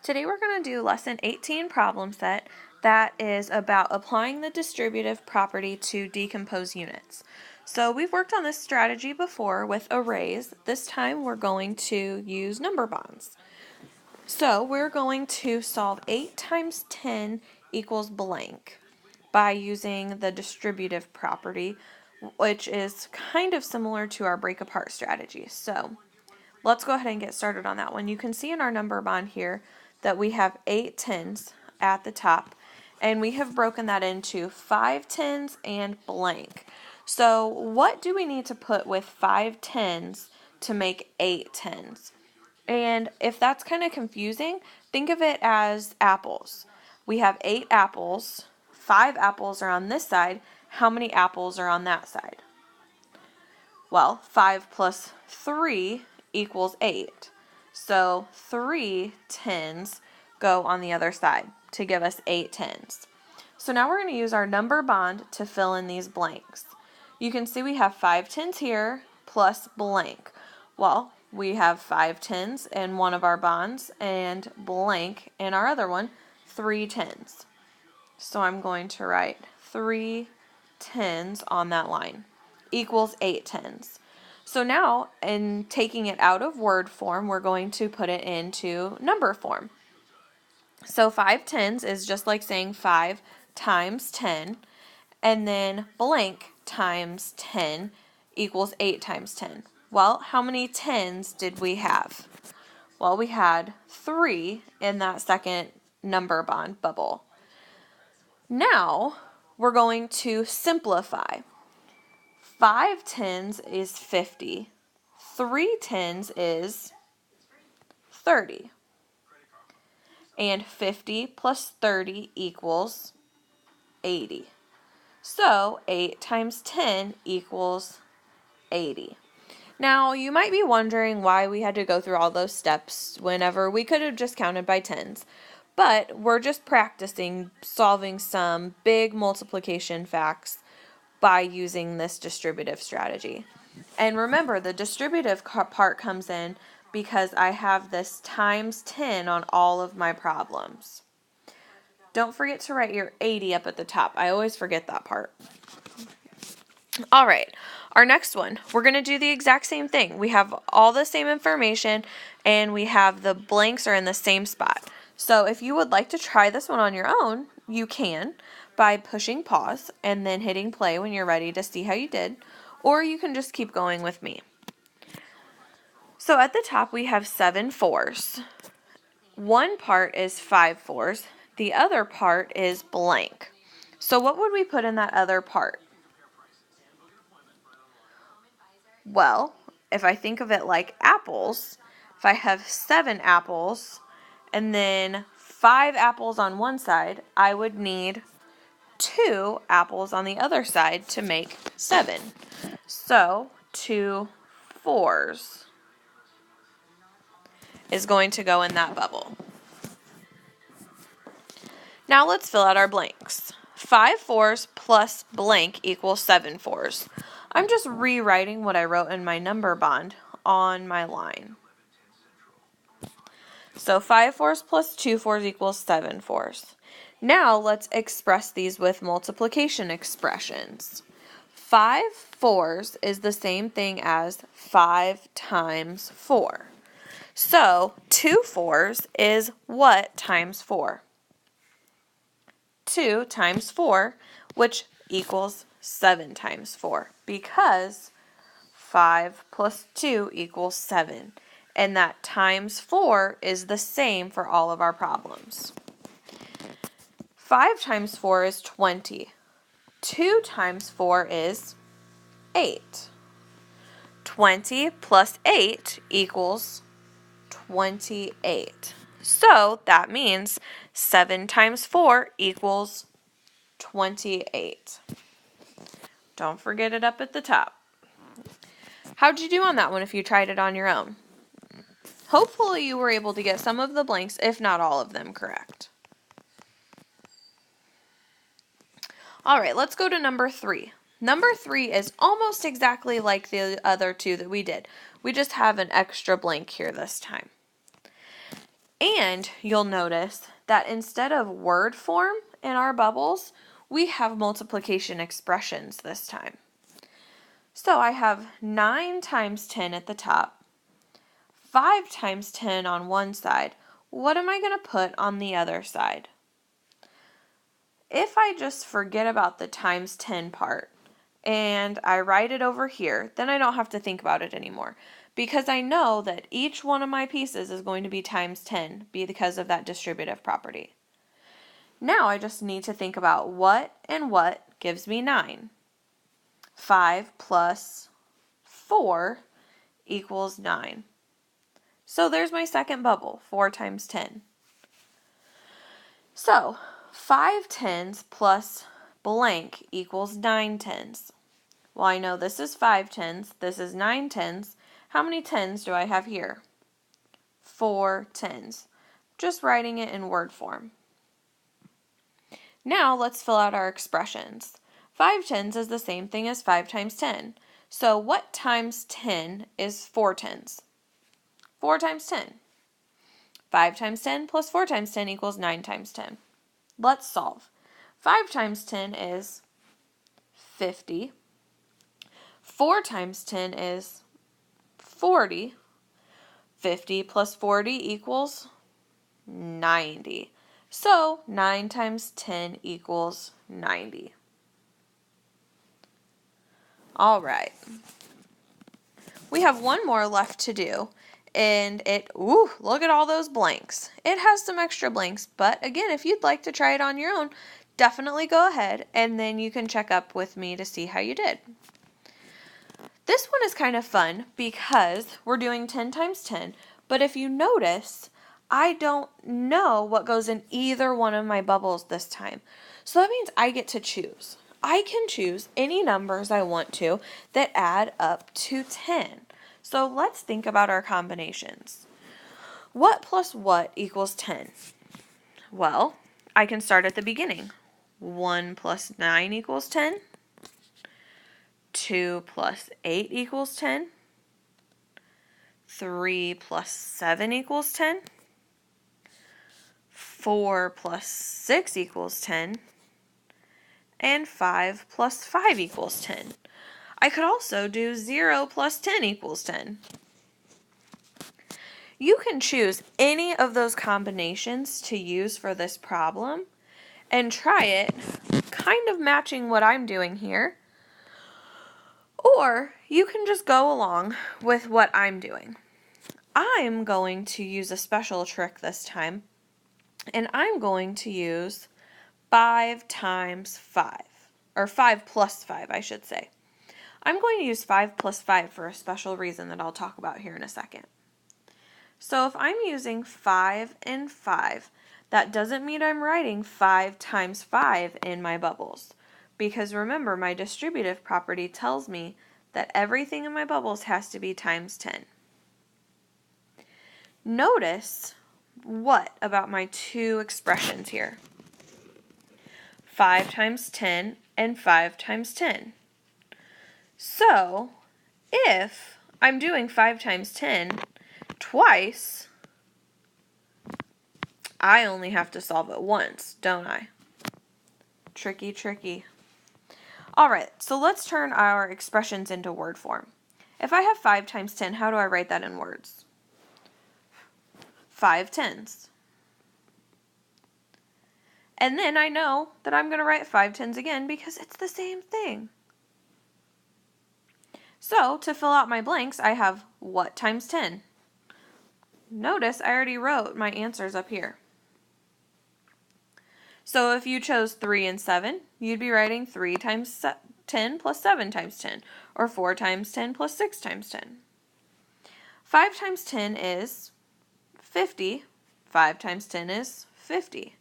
Today we're going to do lesson 18 problem set that is about applying the distributive property to decompose units. So we've worked on this strategy before with arrays. This time we're going to use number bonds. So we're going to solve 8 times 10 equals blank by using the distributive property, which is kind of similar to our break apart strategy. So let's go ahead and get started on that one. You can see in our number bond here that we have 8 tens at the top, and we have broken that into 5 tens and blank. So what do we need to put with 5 tens to make 8 tens? And if that's kind of confusing, think of it as apples. We have 8 apples, 5 apples are on this side. How many apples are on that side? Well, 5 plus 3 equals 8. So 3 tens go on the other side to give us 8 tens. So now we're going to use our number bond to fill in these blanks. You can see we have 5 tens here plus blank. Well, we have 5 tens in one of our bonds and blank in our other one, 3 tens. So I'm going to write 3 tens on that line equals 8 tens. So now, in taking it out of word form, we're going to put it into number form. So 5 tens is just like saying 5 times 10, and then blank times 10 equals 8 times 10. Well, how many tens did we have? Well, we had 3 in that second number bond bubble. Now, we're going to simplify. 5 tens is 50. 3 tens is 30. And 50 plus 30 equals 80. So 8 times 10 equals 80. Now, you might be wondering why we had to go through all those steps whenever we could have just counted by tens. But we're just practicing solving some big multiplication facts by using this distributive strategy. And remember, the distributive part comes in because I have this times 10 on all of my problems. Don't forget to write your 80 up at the top. I always forget that part. All right, our next one, we're going to do the exact same thing. We have all the same information, and we have the blanks are in the same spot. So if you would like to try this one on your own, you can by pushing pause and then hitting play when you're ready to see how you did, or you can just keep going with me. So at the top we have 7 fours. One part is 5 fours. The other part is blank. So what would we put in that other part? Well, if I think of it like apples, if I have 7 apples and then 5 apples on one side, I would need 2 apples on the other side to make 7. So 2 fours is going to go in that bubble. Now let's fill out our blanks. 5 fours plus blank equals 7 fours. I'm just rewriting what I wrote in my number bond on my line. So 5 fours plus 2 fours equals 7 fours. Now let's express these with multiplication expressions. 5 fours is the same thing as 5 times 4. So 2 fours is what times 4? 2 times 4, which equals 7 times 4, because 5 plus 2 equals 7. And that times 4 is the same for all of our problems. 5 times 4 is 20. 2 times 4 is 8. 20 plus 8 equals 28. So that means 7 times 4 equals 28. Don't forget it up at the top. How'd you do on that one if you tried it on your own? Hopefully you were able to get some of the blanks, if not all of them, correct. All right, let's go to number 3. Number 3 is almost exactly like the other two that we did. We just have an extra blank here this time. And you'll notice that instead of word form in our bubbles, we have multiplication expressions this time. So I have 9 times 10 at the top, 5 times 10 on one side. What am I going to put on the other side? If I just forget about the times 10 part and I write it over here, then I don't have to think about it anymore, because I know that each one of my pieces is going to be times 10 because of that distributive property. Now I just need to think about what and what gives me 9. 5 plus 4 equals 9. So there's my second bubble, 4 times 10. So 5 tens plus blank equals 9 tens. Well, I know this is 5 tens, this is 9 tens. How many tens do I have here? 4 tens. Just writing it in word form. Now let's fill out our expressions. 5 tens is the same thing as 5 times 10. So what times 10 is 4 tens? 4 times 10. 5 times 10 plus 4 times 10 equals 9 times 10. Let's solve. 5 times 10 is 50. 4 times 10 is 40. 50 plus 40 equals 90. So 9 times 10 equals 90. All right. We have one more left to do. And look at all those blanks. It has some extra blanks, but again, if you'd like to try it on your own, definitely go ahead and then you can check up with me to see how you did. This one is kind of fun because we're doing 10 times 10, but if you notice, I don't know what goes in either one of my bubbles this time. So that means I get to choose. I can choose any numbers I want to that add up to 10. So let's think about our combinations. What plus what equals 10? Well, I can start at the beginning. 1 plus 9 equals 10. 2 plus 8 equals 10. 3 plus 7 equals 10. 4 plus 6 equals 10. And 5 plus 5 equals 10. I could also do 0 plus 10 equals 10. You can choose any of those combinations to use for this problem and try it kind of matching what I'm doing here. Or you can just go along with what I'm doing. I'm going to use a special trick this time, and I'm going to use 5 times 5, or 5 plus 5, I should say. I'm going to use 5 plus 5 for a special reason that I'll talk about here in a second. So if I'm using 5 and 5, that doesn't mean I'm writing 5 times 5 in my bubbles. Because remember, my distributive property tells me that everything in my bubbles has to be times 10. Notice what about my two expressions here? 5 times 10 and 5 times 10. So, if I'm doing 5 times 10 twice, I only have to solve it once, don't I? Tricky, tricky. Alright, so let's turn our expressions into word form. If I have 5 times 10, how do I write that in words? 5 tens. And then I know that I'm going to write 5 tens again because it's the same thing. So, to fill out my blanks, I have what times 10? Notice I already wrote my answers up here. So if you chose 3 and 7, you'd be writing 3 times 10 plus 7 times 10, or 4 times 10 plus 6 times 10. 5 times 10 is 50. 5 times 10 is 50.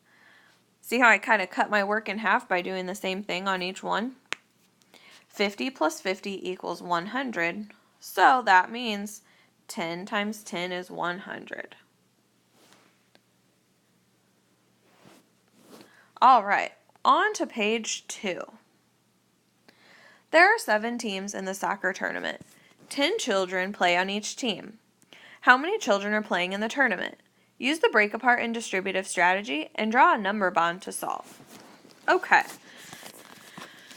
See how I kind of cut my work in half by doing the same thing on each one? 50 plus 50 equals 100, so that means 10 times 10 is 100. Alright, on to page 2. There are 7 teams in the soccer tournament. 10 children play on each team. How many children are playing in the tournament? Use the break apart and distributive strategy and draw a number bond to solve. Okay,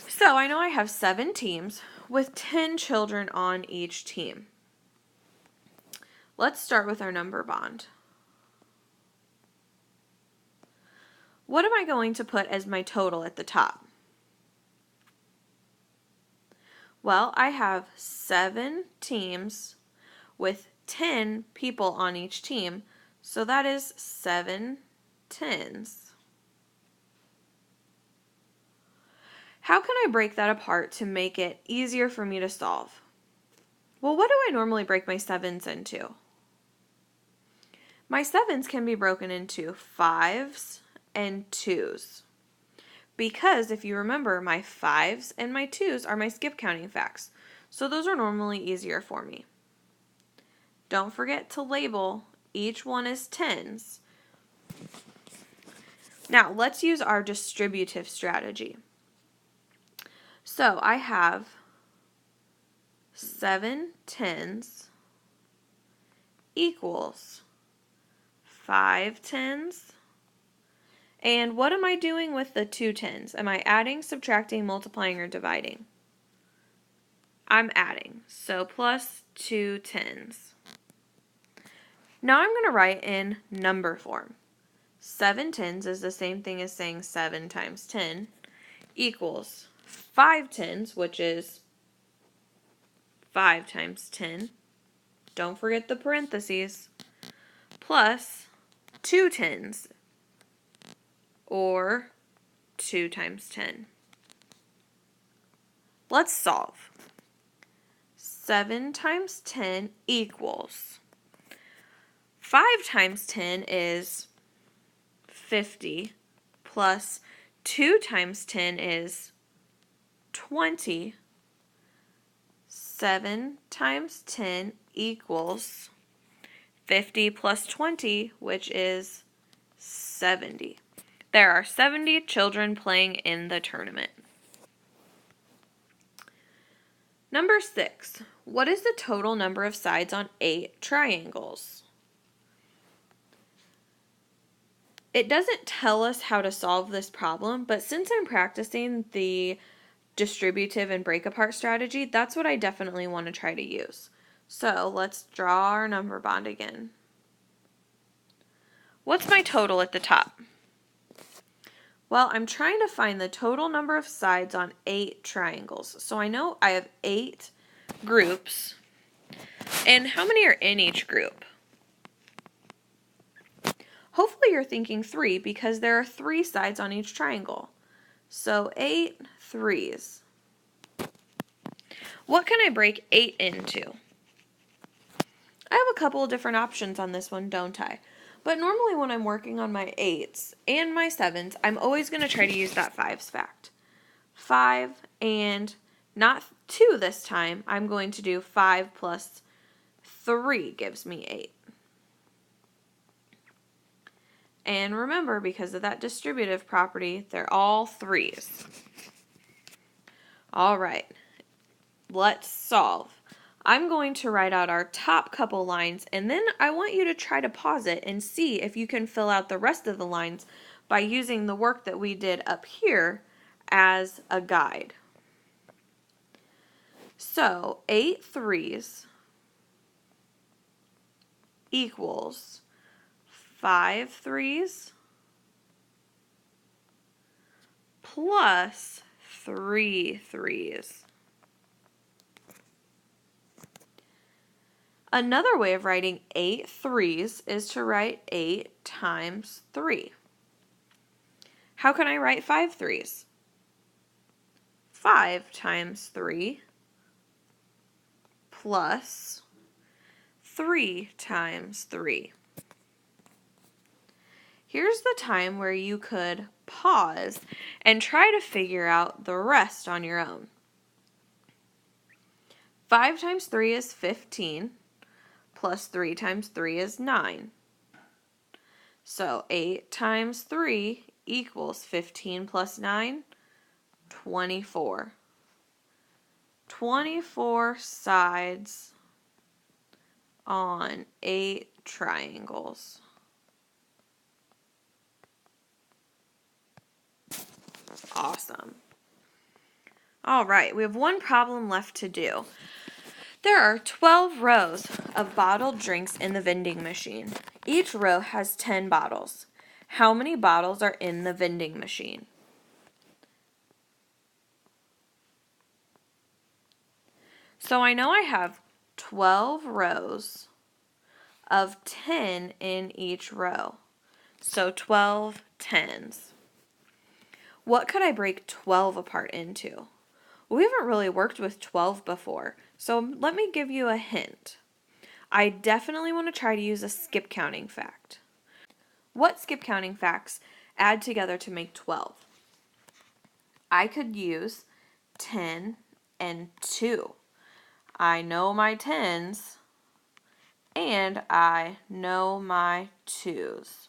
so I know I have 7 teams with 10 children on each team. Let's start with our number bond. What am I going to put as my total at the top? Well, I have 7 teams with 10 people on each team, so that is 7 tens. How can I break that apart to make it easier for me to solve? Well, what do I normally break my 7s into? My 7s can be broken into 5s and 2s. Because if you remember, my 5s and my 2s are my skip counting facts, so those are normally easier for me. Don't forget to label each one as 10s. Now, let's use our distributive strategy. So I have 7 tens equals 5 tens. And what am I doing with the 2 tens? Am I adding, subtracting, multiplying, or dividing? I'm adding, so plus 2 tens. Now I'm going to write in number form. 7 tens is the same thing as saying 7 times 10 equals 5 tens, which is 5 times 10. Don't forget the parentheses. Plus 2 tens, or 2 times 10. Let's solve. 7 times 10 equals 5 times 10 is 50, plus 2 times 10 is 20. 7 times 10 equals 50 plus 20, which is 70. There are 70 children playing in the tournament. Number 6. What is the total number of sides on 8 triangles? It doesn't tell us how to solve this problem, but since I'm practicing the distributive and break apart strategy, that's what I definitely want to try to use. So let's draw our number bond again. What's my total at the top? Well, I'm trying to find the total number of sides on 8 triangles. So I know I have 8 groups. And how many are in each group? Hopefully you're thinking 3 because there are 3 sides on each triangle. So 8 threes. What can I break 8 into? I have a couple of different options on this one, don't I? But normally when I'm working on my 8s and my 7s, I'm always going to try to use that 5s fact. 5 and not 2 this time. I'm going to do 5 plus 3 gives me 8. And remember, because of that distributive property, they're all 3s. All right, let's solve. I'm going to write out our top couple lines, and then I want you to try to pause it and see if you can fill out the rest of the lines by using the work that we did up here as a guide. So 8 threes equals 5 threes plus 3 threes. Another way of writing 8 threes is to write 8 times 3. How can I write 5 threes? 5 times 3 plus 3 times 3. Here's the time where you could pause and try to figure out the rest on your own. 5 times 3 is 15, plus 3 times 3 is 9. So 8 times 3 equals 15 plus 9, 24. 24 sides on 8 triangles. Awesome. All right, we have one problem left to do. There are 12 rows of bottled drinks in the vending machine. Each row has 10 bottles. How many bottles are in the vending machine? So I know I have 12 rows of 10 in each row. So 12 tens. What could I break 12 apart into? We haven't really worked with 12 before, so let me give you a hint. I definitely want to try to use a skip counting fact. What skip counting facts add together to make 12? I could use 10 and 2. I know my 10s and I know my 2s.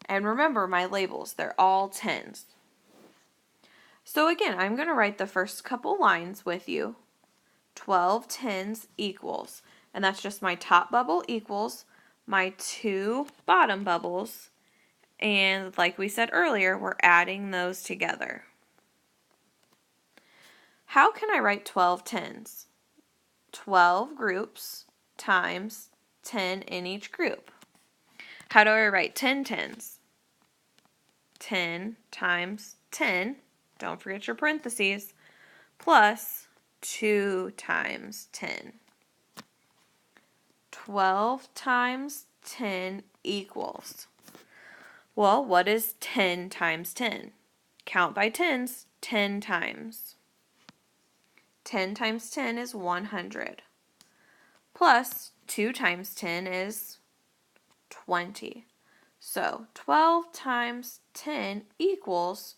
And remember my labels, they're all 10s. So again, I'm going to write the first couple lines with you. 12 tens equals, and that's just my top bubble equals my 2 bottom bubbles, and like we said earlier, we're adding those together. How can I write 12 tens? 12 groups times 10 in each group. How do I write 10 tens? 10 times 10, don't forget your parentheses, plus 2 times 10. 12 times 10 equals. Well, what is 10 times 10? Count by tens 10 times. 10 times 10 is 100. Plus 2 times 10 is 20. So 12 times 10 equals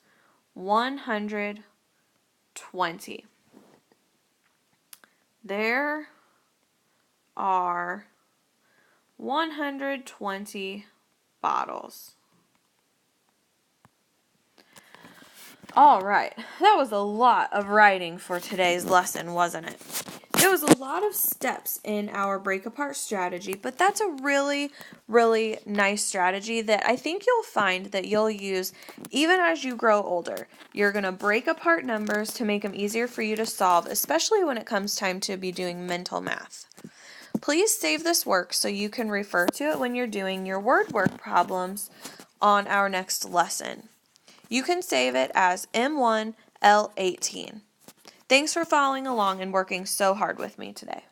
120. There are 120 bottles. All right, that was a lot of writing for today's lesson, wasn't it? There was a lot of steps in our break apart strategy, but that's a really, really nice strategy that I think you'll find that you'll use even as you grow older. You're going to break apart numbers to make them easier for you to solve, especially when it comes time to be doing mental math. Please save this work so you can refer to it when you're doing your word work problems on our next lesson. You can save it as M1L18. Thanks for following along and working so hard with me today.